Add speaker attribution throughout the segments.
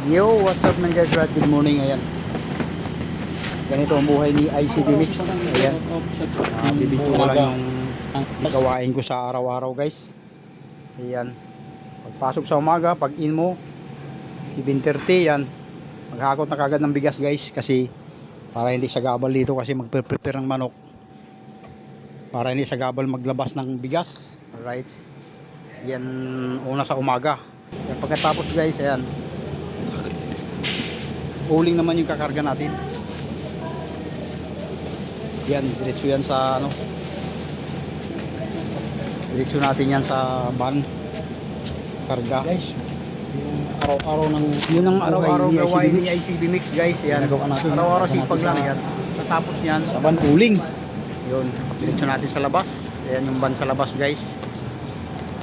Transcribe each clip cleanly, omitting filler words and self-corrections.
Speaker 1: Yo, what's up man guys, right? Good morning, ayan. Ganito ang buhay ni ICB Mix. Ayan. Bibidyo ko lang yung gawain ko sa araw-araw guys. Ayan. Pagpasok sa umaga, pag in mo, 7:30 yan. Maghakot na kagad ng bigas guys. Kasi para hindi siya gabal dito kasi magpe-prepare ng manok. Para hindi siya gabal maglabas ng bigas. Alright. Yan una sa umaga. Yan, pagkatapos guys, ayan. Uling naman yung kakarga natin. Yan, diretso yan sa ano. Diretso natin yan sa van. Karga. Guys, yung araw-araw ng yun ang araw-araw gawain ni ICB Mix guys. Yan. Araw-araw sipag lang yan. Tapos yan sa van uling. Yun, diretso natin sa labas. Ayan yung van sa labas guys.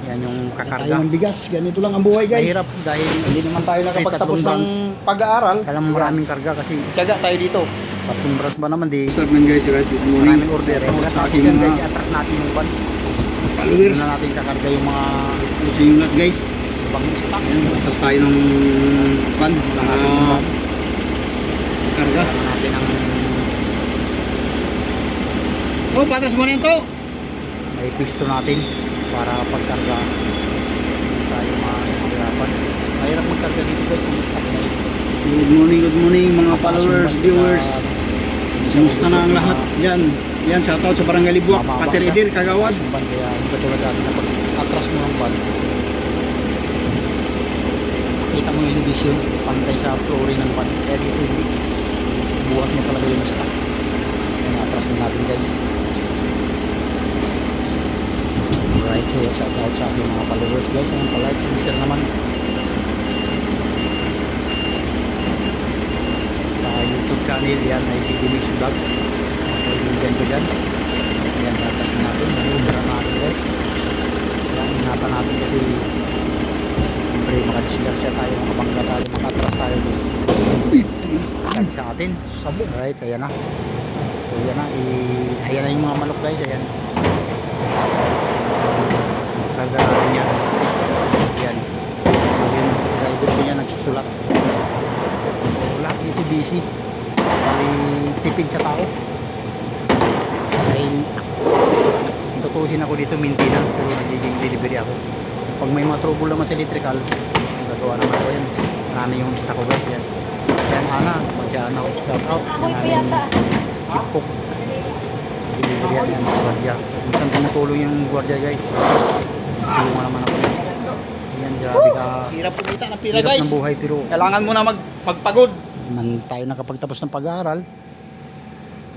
Speaker 1: Yan yung kakarga. Tayo ng bigas, ganito lang ang buhay guys. Mahirap dahil hindi naman tayo nakapagtapos ng pag-aaral. Alam mo maraming karga kasi tiyaga tayo dito. 3 branch ba naman di.
Speaker 2: What's up man guys, good morning.
Speaker 1: Maraming order. Sa akin guys, atras natin yung van.
Speaker 2: Followers.
Speaker 1: Na natin kakarga yung mga
Speaker 2: Sa yung lot guys.
Speaker 1: ibang stock.
Speaker 2: Ayan, atras tayo ng van. Karga.
Speaker 1: Natin ang
Speaker 2: Oh, patras mo na yan to.
Speaker 1: may pisto natin para pagkarga tayo mahirapan. Mahirap magkarga dito guys ng stock na ito.
Speaker 2: Good morning mga followers, viewers. Kumusta na ang lahat dyan? Yan, shoutout sa Barangay Libuak, Pater Edir, Kagawad.
Speaker 1: Kaya yung katulad natin na pag atras mo ng van, kita mo yung elevation pantay sa flooring ng van. Kaya dito hindi buhat mo talaga yung stock. Yan, atras na natin guys. Alright, so shoutout sa ating mga followers guys. Ayan, palike, share naman sa YouTube channel. Yan, ICB Mix Vlog. Kaibigan ko dyan. Ayan, natas na natin. Nanubera natin guys. Ayan, inata natin kasi siyempre makadisgrasya tayo, makabangga tayo, makatras tayo kahit sa atin. Alright, so ayan na. So ayan na, ayan na yung mga manok guys. Ayan, karga natin yan. Ayan, yung driver ko niya nagsusulat. Lahat dito busy. Bali tipid sa tao. Dahil tutusin ako dito maintenance pero nagiging delivery ako. Pag may mga trouble naman sa electrical, gagawa naman ako yan. Marami yung stock ko guys yan. Yan Ana, mag-Ana out, shout out. Yan chip cook. Delivery yan guardia. Minsan tumutulong yung guardia guys. Tulungan naman ako yan. Yan, grabe ka. Hirap kumita ng pira guys. Hirap ng buhay pero kailangan mo na magpagod. Man tayo nakapagtapos ng pag-aaral.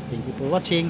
Speaker 1: Thank you for watching.